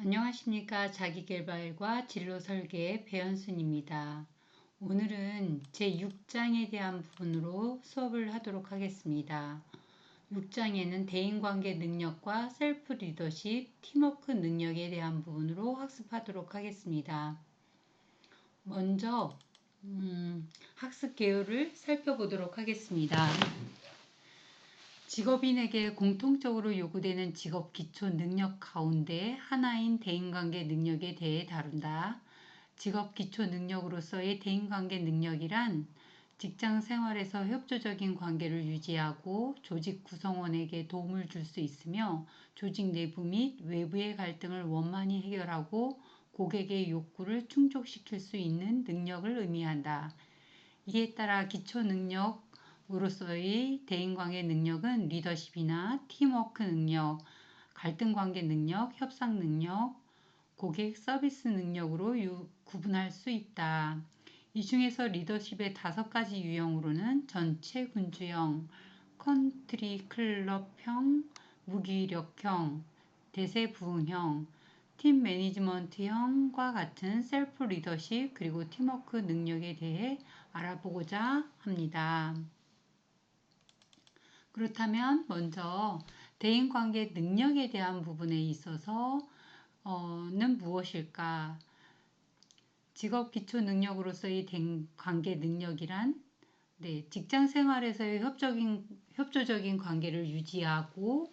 안녕하십니까. 자기계발과 진로설계 배현순입니다. 오늘은 제6장에 대한 부분으로 수업을 하도록 하겠습니다. 6장에는 대인관계 능력과 셀프 리더십, 팀워크 능력에 대한 부분으로 학습하도록 하겠습니다. 먼저 학습 개요를 살펴보도록 하겠습니다. 직업인에게 공통적으로 요구되는 직업 기초 능력 가운데 하나인 대인관계 능력에 대해 다룬다. 직업 기초 능력으로서의 대인관계 능력이란 직장 생활에서 협조적인 관계를 유지하고 조직 구성원에게 도움을 줄 수 있으며 조직 내부 및 외부의 갈등을 원만히 해결하고 고객의 욕구를 충족시킬 수 있는 능력을 의미한다. 이에 따라 기초 능력으로서의 대인관계 능력은 리더십이나 팀워크 능력, 갈등관계 능력, 협상 능력, 고객 서비스 능력으로 구분할 수 있다. 이 중에서 리더십의 5가지 유형으로는 전체 군주형, 컨트리 클럽형, 무기력형, 대세 부응형, 팀 매니지먼트형과 같은 셀프 리더십 그리고 팀워크 능력에 대해 알아보고자 합니다. 그렇다면 먼저 대인관계 능력에 대한 부분에 있어서는 무엇일까? 직업 기초 능력으로서의 관계 능력이란 직장 생활에서의 협조적인 관계를 유지하고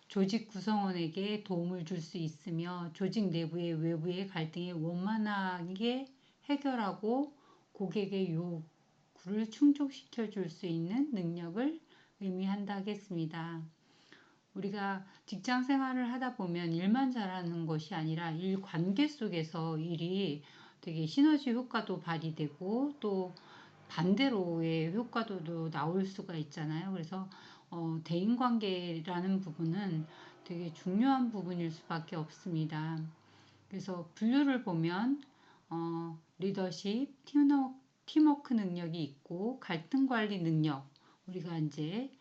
조직 구성원에게 도움을 줄 수 있으며 조직 내부의 외부의 갈등을 원만하게 해결하고 고객의 요구를 충족시켜 줄 수 있는 능력을 의미한다 하겠습니다. 우리가 직장 생활을 하다 보면 일만 잘하는 것이 아니라 일 관계 속에서 일이 되게 시너지 효과도 발휘되고 또 반대로의 효과도 나올 수가 있잖아요. 그래서 대인관계라는 부분은 되게 중요한 부분일 수밖에 없습니다. 그래서 분류를 보면 리더십, 팀워크 능력이 있고 갈등관리 능력, 우리가 이제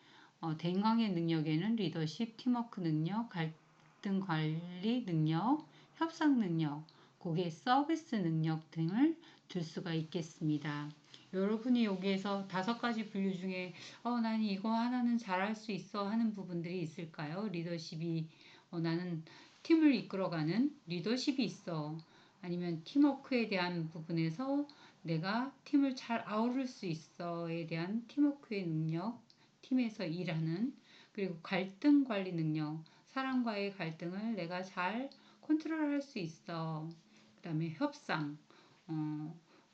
대인관계 능력에는 리더십, 팀워크 능력, 갈등관리 능력, 협상 능력, 고객 서비스 능력 등을 둘 수가 있겠습니다. 여러분이 여기에서 5가지 분류 중에 나는 이거 하나는 잘할 수 있어 하는 부분들이 있을까요? 리더십이 나는 팀을 이끌어가는 리더십이 있어. 아니면 팀워크에 대한 부분에서 내가 팀을 잘 아우를 수 있어에 대한 팀워크의 능력, 팀에서 일하는, 그리고 갈등 관리 능력, 사람과의 갈등을 내가 잘 컨트롤할 수 있어. 그 다음에 협상,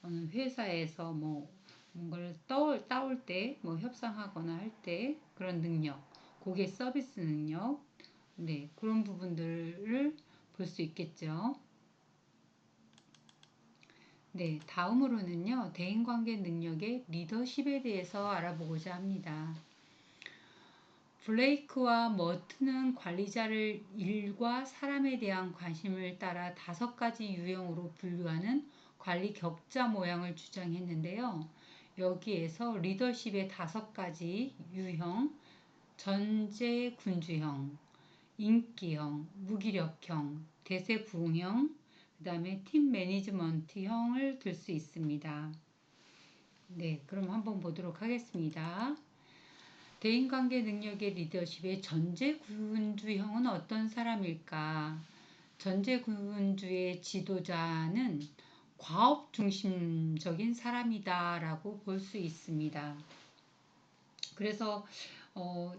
어느 회사에서 뭔가를 따올 때, 협상하거나 할 때 그런 능력, 고객 서비스 능력, 그런 부분들을 볼 수 있겠죠. 다음으로는요, 대인관계 능력의 리더십에 대해서 알아보고자 합니다. 블레이크와 머튼은 관리자를 일과 사람에 대한 관심을 따라 5가지 유형으로 분류하는 관리 격자 모양을 주장했는데요. 여기에서 리더십의 5가지 유형, 전제군주형, 인기형, 무기력형, 대세부응형, 그 다음에 팀 매니지먼트형을 들 수 있습니다. 그럼 한번 보도록 하겠습니다. 대인관계 능력의 리더십의 전제군주형은 어떤 사람일까? 전제군주의 지도자는 과업 중심적인 사람이다라고 볼 수 있습니다. 그래서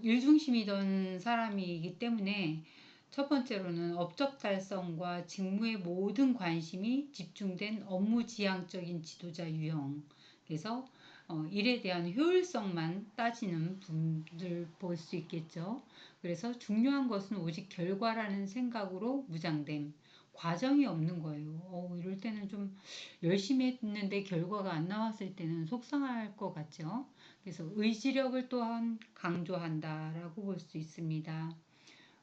일 중심이던 사람이기 때문에 첫 번째로는 업적 달성과 직무의 모든 관심이 집중된 업무지향적인 지도자 유형. 그래서 일에 대한 효율성만 따지는 분들 볼 수 있겠죠. 그래서 중요한 것은 오직 결과라는 생각으로 무장됨. 과정이 없는 거예요. 이럴 때는 좀 열심히 했는데 결과가 안 나왔을 때는 속상할 것 같죠. 그래서 의지력을 또한 강조한다라고 볼 수 있습니다.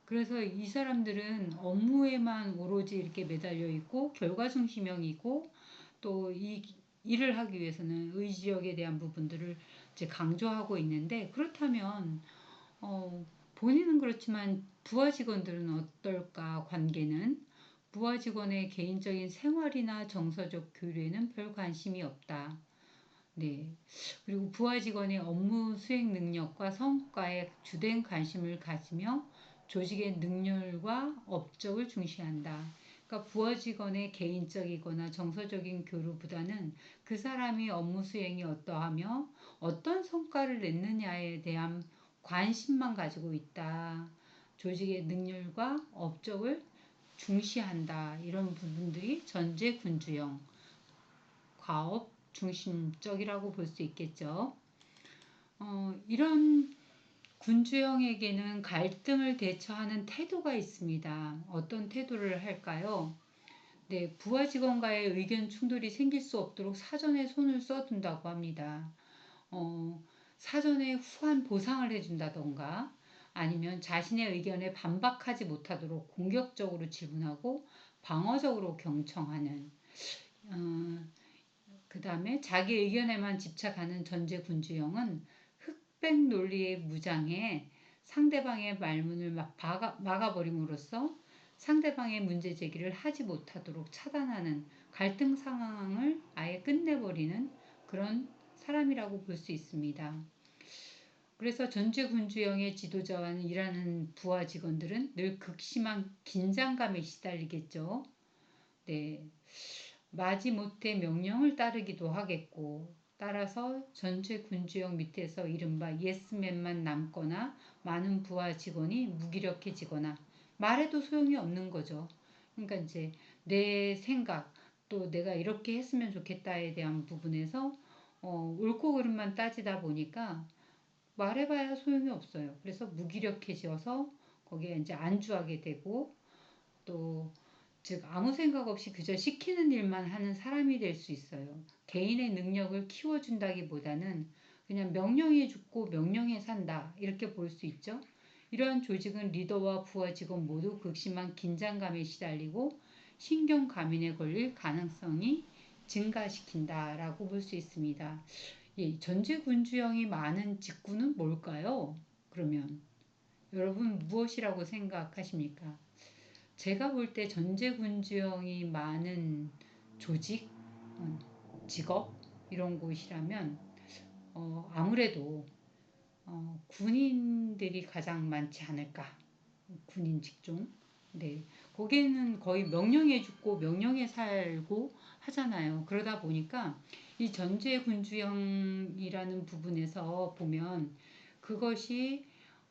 그래서 이 사람들은 업무에만 오로지 이렇게 매달려 있고 결과 중심형이고 또 이 일을 하기 위해서는 의지력에 대한 부분들을 이제 강조하고 있는데, 그렇다면 본인은 그렇지만 부하 직원들은 어떨까? 관계는 부하 직원의 개인적인 생활이나 정서적 교류에는 별 관심이 없다. 네. 그리고 부하 직원의 업무 수행 능력과 성과에 주된 관심을 가지며 조직의 능률과 업적을 중시한다. 그러니까 부하 직원의 개인적이거나 정서적인 교류보다는 그 사람이 업무 수행이 어떠하며 어떤 성과를 냈느냐에 대한 관심만 가지고 있다. 조직의 능률과 업적을 중시한다. 이런 부분들이 전제군주형 과업 중심적이라고 볼 수 있겠죠. 이런 군주형에게는 갈등을 대처하는 태도가 있습니다. 어떤 태도를 할까요? 네, 부하 직원과의 의견 충돌이 생길 수 없도록 사전에 손을 써둔다고 합니다. 어, 사전에 후한 보상을 해준다던가 아니면 자신의 의견에 반박하지 못하도록 공격적으로 질문하고 방어적으로 경청하는 그 다음에 자기 의견에만 집착하는 전제군주형은 흑백 논리에 무장해 상대방의 말문을 막아버림으로써 상대방의 문제 제기를 하지 못하도록 차단하는 갈등 상황을 아예 끝내버리는 그런 사람이라고 볼 수 있습니다. 그래서 전제군주형의 지도자와는 일하는 부하 직원들은 늘 극심한 긴장감에 시달리겠죠. 네. 마지못해 명령을 따르기도 하겠고 따라서 전체 군주형 밑에서 이른바 예스맨만 남거나 많은 부하 직원이 무기력해지거나 말해도 소용이 없는 거죠. 그러니까 이제 내 생각 또 내가 이렇게 했으면 좋겠다에 대한 부분에서 옳고 그름만 따지다 보니까 말해봐야 소용이 없어요. 그래서 무기력해져서 거기에 이제 안주하게 되고 또 즉 아무 생각 없이 그저 시키는 일만 하는 사람이 될 수 있어요. 개인의 능력을 키워준다기보다는 그냥 명령해 죽고 명령해 산다 이렇게 볼 수 있죠. 이러한 조직은 리더와 부하 직원 모두 극심한 긴장감에 시달리고 신경과민에 걸릴 가능성이 증가시킨다라고 볼 수 있습니다. 예, 전제군주형이 많은 직군은 뭘까요? 그러면 여러분 무엇이라고 생각하십니까? 제가 볼 때 전제군주형이 많은 조직, 직업 이런 곳이라면 아무래도 군인들이 가장 많지 않을까. 군인 직종. 네. 거기는 거의 명령에 죽고 명령에 살고 하잖아요. 그러다 보니까 이 전제군주형이라는 부분에서 보면 그것이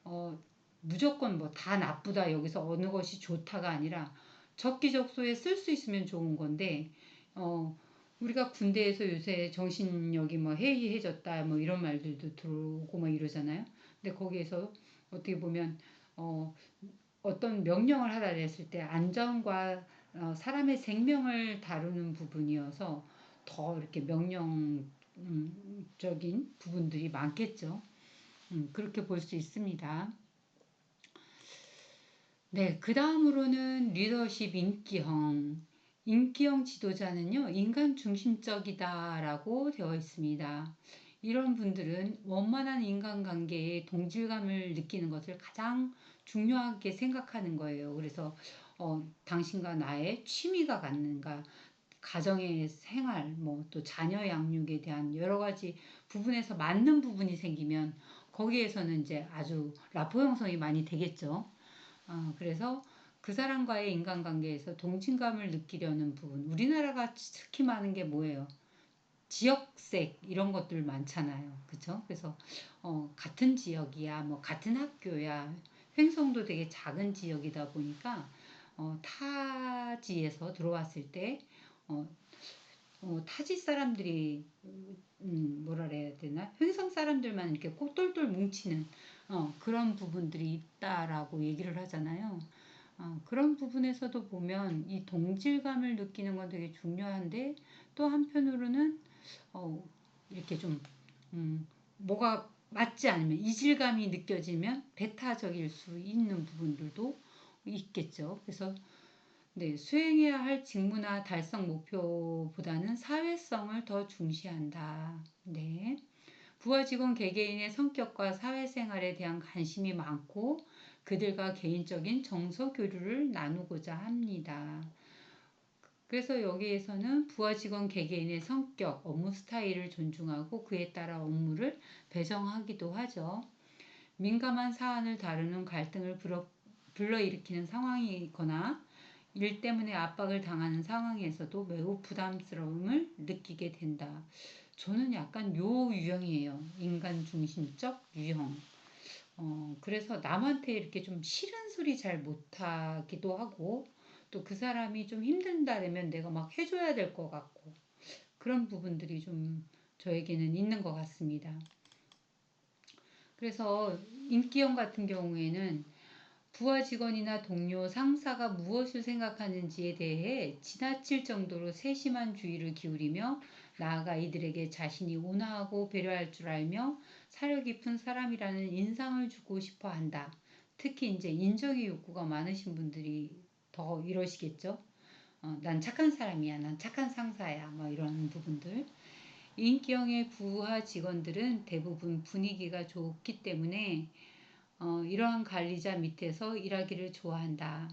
어, 무조건 뭐 다 나쁘다 여기서 어느 것이 좋다가 아니라 적기적소에 쓸 수 있으면 좋은 건데 어, 우리가 군대에서 요새 정신력이 뭐 해이해졌다 뭐 이런 말들도 들어오고 뭐 이러잖아요. 근데 거기에서 어떻게 보면 어, 어떤 명령을 하다 했을 때 안전과 사람의 생명을 다루는 부분이어서 더 이렇게 명령적인 부분들이 많겠죠. 그렇게 볼 수 있습니다. 네, 그 다음으로는 리더십 인기형. 인기형 지도자는요, 인간 중심적이다라고 되어 있습니다. 이런 분들은 원만한 인간관계에 동질감을 느끼는 것을 가장 중요하게 생각하는 거예요. 그래서 당신과 나의 취미가 같는가, 가정의 생활, 뭐 또 자녀 양육에 대한 여러 가지 부분에서 맞는 부분이 생기면 거기에서는 이제 아주 라포 형성이 많이 되겠죠. 그래서 그 사람과의 인간관계에서 동침감을 느끼려는 부분. 우리나라가 특히 많은 게 뭐예요? 지역색 이런 것들 많잖아요. 그쵸? 그래서 같은 지역이야, 뭐 같은 학교야. 횡성도 되게 작은 지역이다 보니까 타지에서 들어왔을 때 어, 타지 사람들이 뭐라 그래야 되나? 횡성 사람들만 이렇게 꼭 똘똘 뭉치는 그런 부분들이 있다라고 얘기를 하잖아요. 그런 부분에서도 보면 이 동질감을 느끼는 건 되게 중요한데 또 한편으로는 어, 이렇게 좀 뭐가 맞지 않으면 이질감이 느껴지면 배타적일 수 있는 부분들도 있겠죠. 그래서 네, 수행해야 할 직무나 달성 목표보다는 사회성을 더 중시한다. 네. 부하 직원 개개인의 성격과 사회생활에 대한 관심이 많고 그들과 개인적인 정서 교류를 나누고자 합니다. 그래서 여기에서는 부하 직원 개개인의 성격, 업무 스타일을 존중하고 그에 따라 업무를 배정하기도 하죠. 민감한 사안을 다루는 갈등을 불러일으키는 상황이거나 일 때문에 압박을 당하는 상황에서도 매우 부담스러움을 느끼게 된다. 저는 약간 요 유형이에요. 인간 중심적 유형. 그래서 남한테 이렇게 좀 싫은 소리 잘 못하기도 하고, 또 그 사람이 좀 힘든다면 내가 막 해줘야 될 것 같고, 그런 부분들이 좀 저에게는 있는 것 같습니다. 그래서 인기형 같은 경우에는 부하 직원이나 동료, 상사가 무엇을 생각하는지에 대해 지나칠 정도로 세심한 주의를 기울이며 나아가 이들에게 자신이 온화하고 배려할 줄 알며 사려 깊은 사람이라는 인상을 주고 싶어 한다. 특히 이제 인정의 욕구가 많으신 분들이 더 이러시겠죠. 난 착한 사람이야, 난 착한 상사야, 뭐 이런 부분들. 인기형의 부하 직원들은 대부분 분위기가 좋기 때문에 이러한 관리자 밑에서 일하기를 좋아한다.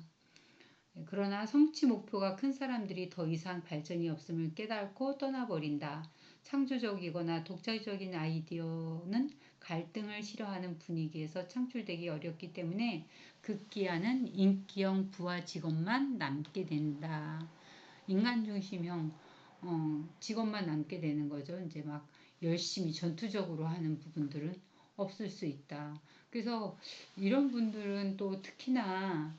그러나 성취 목표가 큰 사람들이 더 이상 발전이 없음을 깨닫고 떠나버린다. 창조적이거나 독자적인 아이디어는 갈등을 싫어하는 분위기에서 창출되기 어렵기 때문에 극기하는 인기형 부하 직원만 남게 된다. 인간 중심형 직원만 남게 되는 거죠. 이제 막 열심히 전투적으로 하는 부분들은 없을 수 있다. 그래서 이런 분들은 또 특히나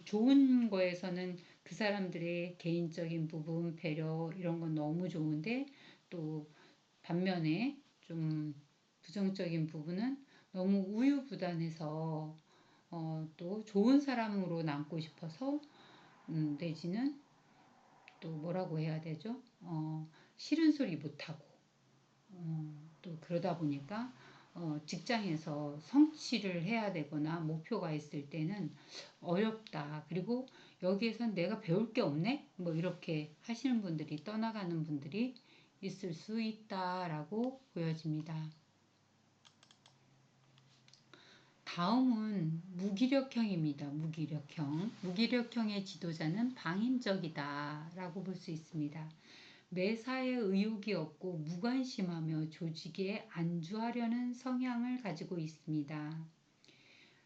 좋은 거에서는 그 사람들의 개인적인 부분, 배려 이런 건 너무 좋은데 또 반면에 좀 부정적인 부분은 너무 우유부단해서 또 좋은 사람으로 남고 싶어서 내지는 또 뭐라고 해야 되죠? 싫은 소리 못하고 또 그러다 보니까 직장에서 성취를 해야 되거나 목표가 있을 때는 어렵다. 그리고 여기에선 내가 배울 게 없네? 뭐 이렇게 하시는 분들이 떠나가는 분들이 있을 수 있다라고 보여집니다. 다음은 무기력형입니다. 무기력형. 무기력형의 지도자는 방임적이다라고 볼 수 있습니다. 매사에 의욕이 없고 무관심하며 조직에 안주하려는 성향을 가지고 있습니다.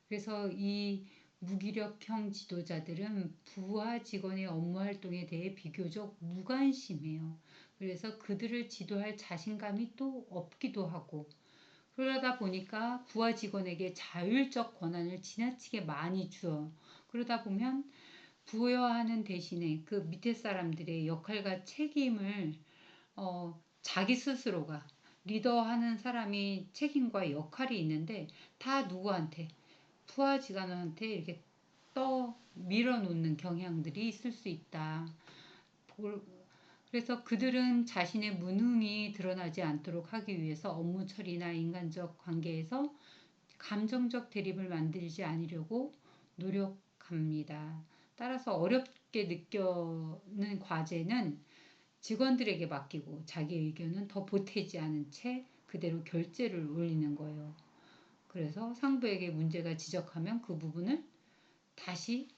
그래서 이 무기력형 지도자들은 부하 직원의 업무 활동에 대해 비교적 무관심해요. 그래서 그들을 지도할 자신감이 또 없기도 하고 그러다 보니까 부하 직원에게 자율적 권한을 지나치게 많이 주어 그러다 보면 부여하는 대신에 그 밑에 사람들의 역할과 책임을 자기 스스로가 리더하는 사람이 책임과 역할이 있는데 다 누구한테 부하 직원한테 이렇게 밀어놓는 경향들이 있을 수 있다. 그래서 그들은 자신의 무능이 드러나지 않도록 하기 위해서 업무 처리나 인간적 관계에서 감정적 대립을 만들지 않으려고 노력합니다. 따라서 어렵게 느껴는 과제는 직원들에게 맡기고 자기 의견은 더 보태지 않은 채 그대로 결제를 올리는 거예요. 그래서 상부에게 문제가 지적하면 그 부분을 다시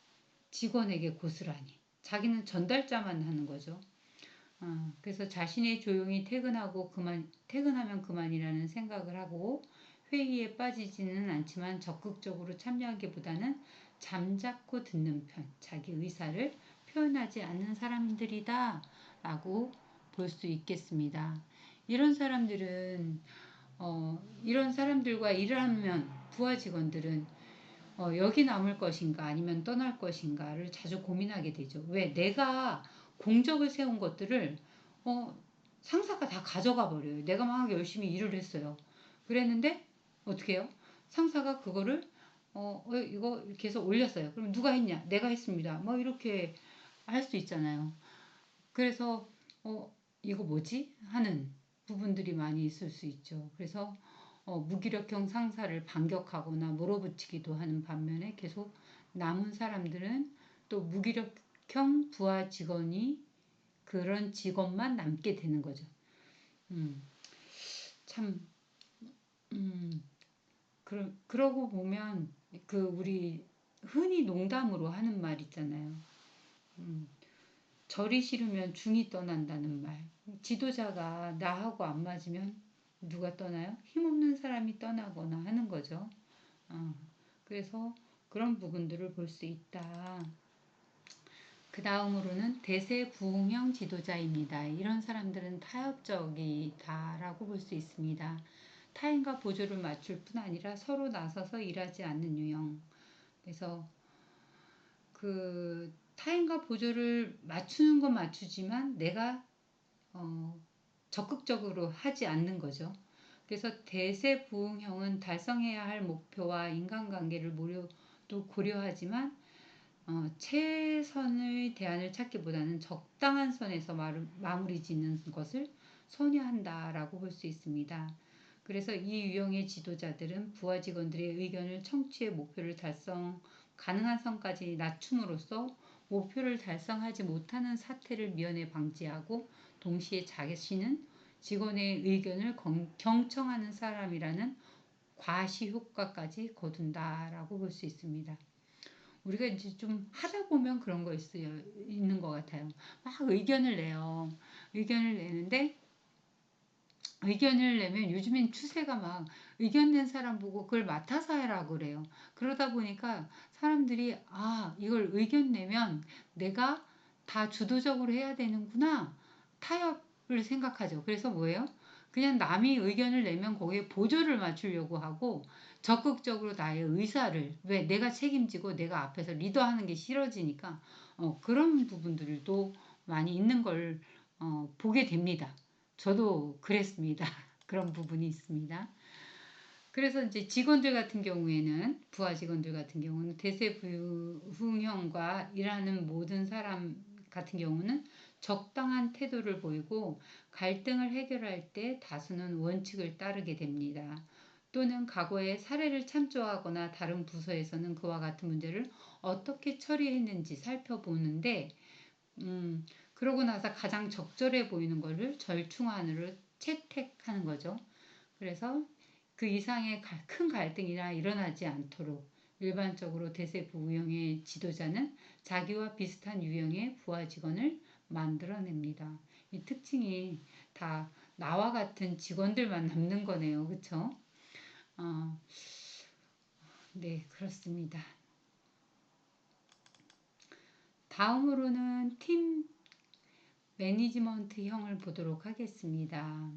직원에게 고스란히 자기는 전달자만 하는 거죠. 그래서 자신이 조용히 퇴근하면 그만이라는 생각을 하고 회의에 빠지지는 않지만 적극적으로 참여하기보다는 잠자코 듣는 편, 자기 의사를 표현하지 않는 사람들이다 라고 볼 수 있겠습니다. 이런 사람들은 이런 사람들과 일을 하면 부하 직원들은 여기 남을 것인가 아니면 떠날 것인가를 자주 고민하게 되죠. 왜? 내가 공적을 세운 것들을 상사가 다 가져가 버려요. 내가 막 열심히 일을 했어요. 그랬는데 어떻게 해요? 상사가 그거를 이거 이렇게 해서 올렸어요. 그럼 누가 했냐? 내가 했습니다. 뭐 이렇게 할 수 있잖아요. 그래서 이거 뭐지? 하는 부분들이 많이 있을 수 있죠. 그래서 무기력형 상사를 반격하거나 물어붙이기도 하는 반면에 계속 남은 사람들은 또 무기력형 부하 직원이 그런 직원만 남게 되는 거죠. 음, 참, 그러고 보면 우리 흔히 농담으로 하는 말 있잖아요. 절이 싫으면 중이 떠난다는 말. 지도자가 나하고 안 맞으면 누가 떠나요? 힘없는 사람이 떠나거나 하는 거죠. 어, 그래서 그런 부분들을 볼 수 있다. 그 다음으로는 대세부흥형 지도자입니다. 이런 사람들은 타협적이다라고 볼 수 있습니다. 타인과 보조를 맞출 뿐 아니라 서로 나서서 일하지 않는 유형. 그래서 그 타인과 보조를 맞추는 건 맞추지만 내가 적극적으로 하지 않는 거죠. 그래서 대세부흥형은 달성해야 할 목표와 인간관계를 모두 고려하지만 최선의 대안을 찾기보다는 적당한 선에서 마무리 짓는 것을 선호한다라고 볼 수 있습니다. 그래서 이 유형의 지도자들은 부하 직원들의 의견을 청취해 목표를 달성 가능한 선까지 낮춤으로써 목표를 달성하지 못하는 사태를 미연에 방지하고 동시에 자신은 직원의 의견을 경청하는 사람이라는 과시효과까지 거둔다라고 볼 수 있습니다. 우리가 이제 좀 하다 보면 그런 거 있는 것 같아요. 막 의견을 내요. 의견을 내는데 의견을 내면 요즘엔 추세가 막 의견 낸 사람 보고 그걸 맡아서 하라고 그래요. 그러다 보니까 사람들이 이걸 의견 내면 내가 다 주도적으로 해야 되는구나. 타협을 생각하죠. 그래서 뭐예요? 그냥 남이 의견을 내면 거기에 보조를 맞추려고 하고 적극적으로 나의 의사를 왜 내가 책임지고 내가 앞에서 리더하는 게 싫어지니까 그런 부분들도 많이 있는 걸 보게 됩니다. 저도 그랬습니다. 그런 부분이 있습니다. 그래서 이제 직원들 같은 경우에는 부하 직원들 같은 경우는 대세부흥형과 일하는 모든 사람 같은 경우는 적당한 태도를 보이고 갈등을 해결할 때 다수는 원칙을 따르게 됩니다. 또는 과거의 사례를 참조하거나 다른 부서에서는 그와 같은 문제를 어떻게 처리했는지 살펴보는데 그러고 나서 가장 적절해 보이는 것을 절충안으로 채택하는 거죠. 그래서 그 이상의 큰 갈등이나 일어나지 않도록 일반적으로 대세부흥의 지도자는 자기와 비슷한 유형의 부하 직원을 만들어냅니다. 이 특징이 다 나와 같은 직원들만 남는 거네요. 그쵸? 네, 그렇습니다. 다음으로는 팀 매니지먼트형을 보도록 하겠습니다.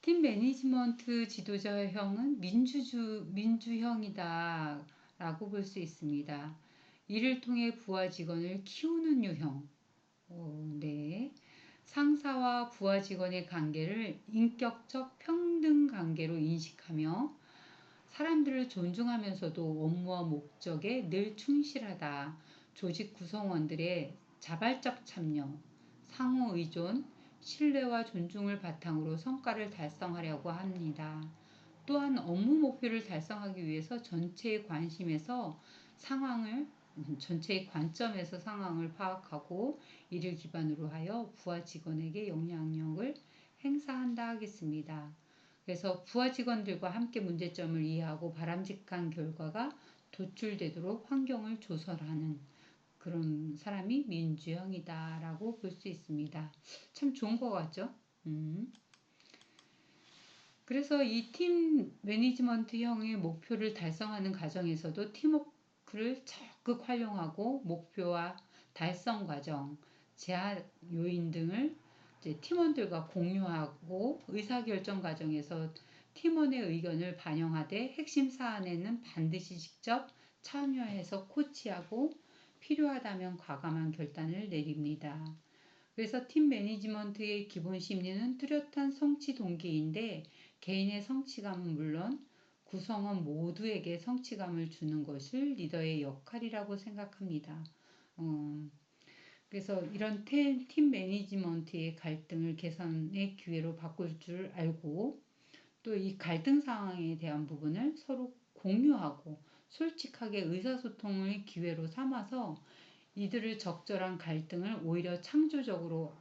팀 매니지먼트 지도자형은 민주형이다 라고 볼 수 있습니다. 이를 통해 부하 직원을 키우는 유형. 네. 상사와 부하 직원의 관계를 인격적 평등 관계로 인식하며 사람들을 존중하면서도 업무와 목적에 늘 충실하다. 조직 구성원들의 자발적 참여, 상호 의존, 신뢰와 존중을 바탕으로 성과를 달성하려고 합니다. 또한 업무 목표를 달성하기 위해서 전체의 관점에서 상황을 파악하고 이를 기반으로 하여 부하 직원에게 영향력을 행사한다 하겠습니다. 그래서 부하 직원들과 함께 문제점을 이해하고 바람직한 결과가 도출되도록 환경을 조성하는 그런 사람이 민주형이다라고 볼 수 있습니다. 참 좋은 것 같죠? 그래서 이 팀 매니지먼트형의 목표를 달성하는 과정에서도 팀워크를 적극 활용하고 목표와 달성 과정, 제한 요인 등을 이제 팀원들과 공유하고 의사결정 과정에서 팀원의 의견을 반영하되 핵심 사안에는 반드시 직접 참여해서 코치하고 필요하다면 과감한 결단을 내립니다. 그래서 팀 매니지먼트의 기본 심리는 뚜렷한 성취 동기인데 개인의 성취감은 물론 구성원 모두에게 성취감을 주는 것을 리더의 역할이라고 생각합니다. 그래서 이런 팀 매니지먼트의 갈등을 개선의 기회로 바꿀 줄 알고 또 이 갈등 상황에 대한 부분을 서로 공유하고 솔직하게 의사소통의 기회로 삼아서 이들을 적절한 갈등을 오히려 창조적으로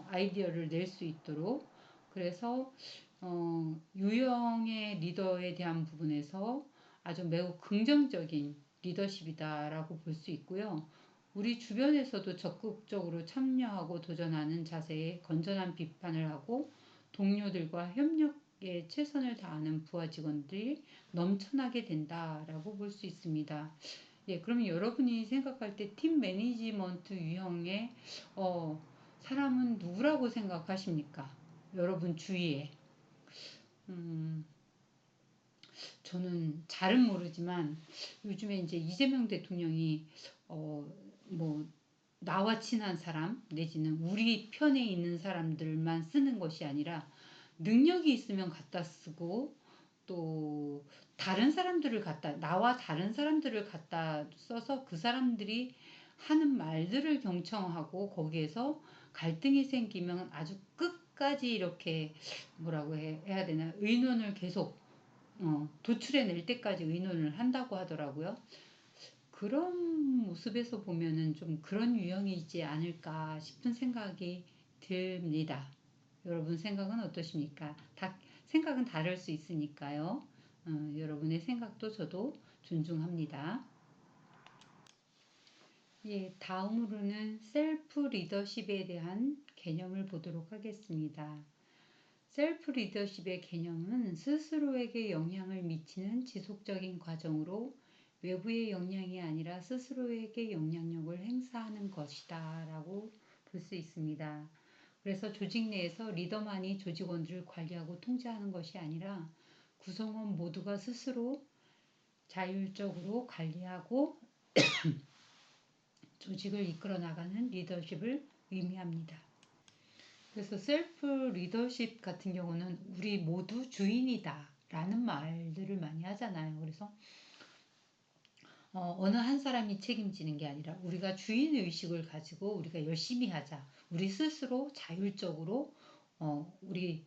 아이디어를 낼 수 있도록 그래서 유형의 리더에 대한 부분에서 아주 매우 긍정적인 리더십이다라고 볼 수 있고요. 우리 주변에서도 적극적으로 참여하고 도전하는 자세에 건전한 비판을 하고 동료들과 협력에 최선을 다하는 부하 직원들이 넘쳐나게 된다라고 볼 수 있습니다. 예, 그러면 여러분이 생각할 때 팀 매니지먼트 유형의 사람은 누구라고 생각하십니까? 여러분 주위에. 음, 저는 잘은 모르지만 요즘에 이제 이재명 대통령이 어, 뭐 나와 친한 사람 내지는 우리 편에 있는 사람들만 쓰는 것이 아니라 능력이 있으면 갖다 쓰고 또 다른 사람들을 갖다 나와 다른 사람들을 갖다 써서 그 사람들이 하는 말들을 경청하고 거기에서 갈등이 생기면 아주 끝까지 이렇게 뭐라고 해야 되나 의논을 계속 도출해낼 때까지 의논을 한다고 하더라고요. 그런 모습에서 보면은 좀 그런 유형이지 않을까 싶은 생각이 듭니다. 여러분 생각은 어떠십니까? 생각은 다를 수 있으니까요. 여러분의 생각도 저도 존중합니다. 예, 다음으로는 셀프 리더십에 대한 개념을 보도록 하겠습니다. 셀프 리더십의 개념은 스스로에게 영향을 미치는 지속적인 과정으로 외부의 영향이 아니라 스스로에게 영향력을 행사하는 것이다 라고 볼 수 있습니다. 그래서 조직 내에서 리더만이 조직원들을 관리하고 통제하는 것이 아니라 구성원 모두가 스스로 자율적으로 관리하고 조직을 이끌어 나가는 리더십을 의미합니다. 그래서 셀프 리더십 같은 경우는 우리 모두 주인이다 라는 말들을 많이 하잖아요. 그래서 어느 한 사람이 책임지는 게 아니라 우리가 주인 의식을 가지고 우리가 열심히 하자. 우리 스스로 자율적으로 우리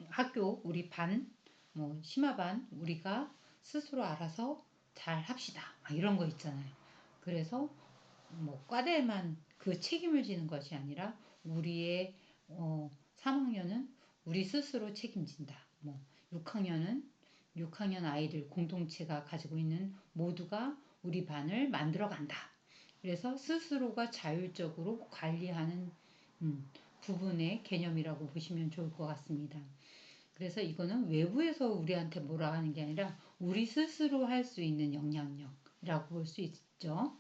학교, 우리 반, 뭐 심화반 우리가 스스로 알아서 잘 합시다. 막 이런 거 있잖아요. 그래서 뭐 과대만 그 책임을 지는 것이 아니라 우리의 3학년은 우리 스스로 책임진다. 뭐 6학년 아이들 공동체가 가지고 있는 모두가 우리 반을 만들어 간다. 그래서 스스로가 자율적으로 관리하는 부분의 개념이라고 보시면 좋을 것 같습니다. 그래서 이거는 외부에서 우리한테 뭐라 하는 게 아니라 우리 스스로 할 수 있는 영향력이라고 볼 수 있죠.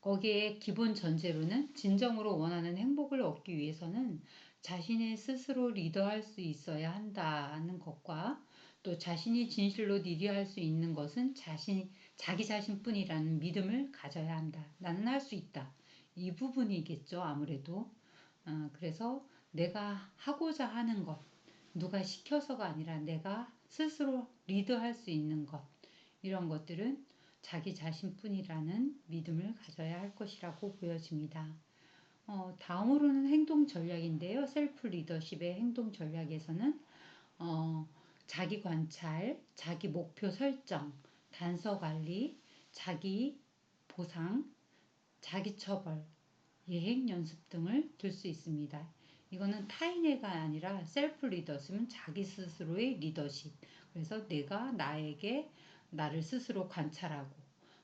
거기에 기본 전제로는 진정으로 원하는 행복을 얻기 위해서는 자신의 스스로 리더할 수 있어야 한다는 것과 또 자신이 진실로 리드할 수 있는 것은 자기 자신뿐이라는 믿음을 가져야 한다. 나는 할 수 있다. 이 부분이겠죠, 아무래도. 그래서 내가 하고자 하는 것, 누가 시켜서가 아니라 내가 스스로 리드할 수 있는 것, 이런 것들은 자기 자신뿐이라는 믿음을 가져야 할 것이라고 보여집니다. 다음으로는 행동 전략인데요. 셀프 리더십의 행동 전략에서는 자기 관찰, 자기 목표 설정, 단서 관리, 자기 보상, 자기 처벌, 예행 연습 등을 들 수 있습니다. 이거는 타인애가 아니라 셀프 리더십은 자기 스스로의 리더십. 그래서 내가 나를 스스로 관찰하고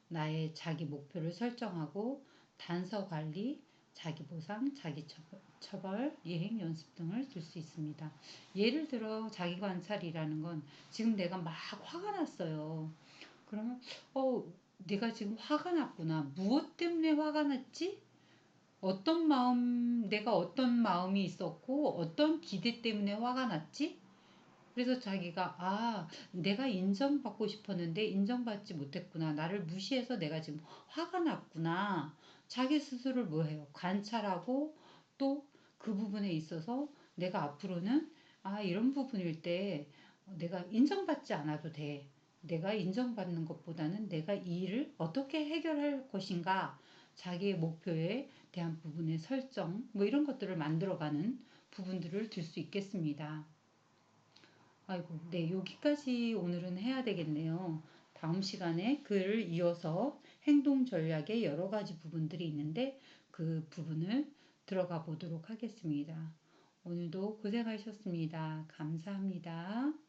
나의 자기 목표를 설정하고 단서 관리, 자기 보상, 자기 처벌, 예행 연습 등을 들 수 있습니다. 예를 들어 자기 관찰이라는 건 지금 내가 막 화가 났어요. 그러면 내가 지금 화가 났구나. 무엇 때문에 화가 났지? 내가 어떤 마음이 있었고 어떤 기대 때문에 화가 났지? 그래서 자기가 내가 인정받고 싶었는데 인정받지 못했구나. 나를 무시해서 내가 지금 화가 났구나. 자기 스스로를 뭐 해요? 관찰하고 또 그 부분에 있어서 내가 앞으로는 이런 부분일 때 내가 인정받지 않아도 돼. 내가 인정받는 것보다는 내가 이 일을 어떻게 해결할 것인가. 자기의 목표에 대한 부분의 설정, 뭐 이런 것들을 만들어가는 부분들을 들 수 있겠습니다. 아이고, 네, 여기까지 오늘은 해야 되겠네요. 다음 시간에 글을 이어서 행동 전략의 여러 가지 부분들이 있는데 그 부분을 들어가 보도록 하겠습니다. 오늘도 고생하셨습니다. 감사합니다.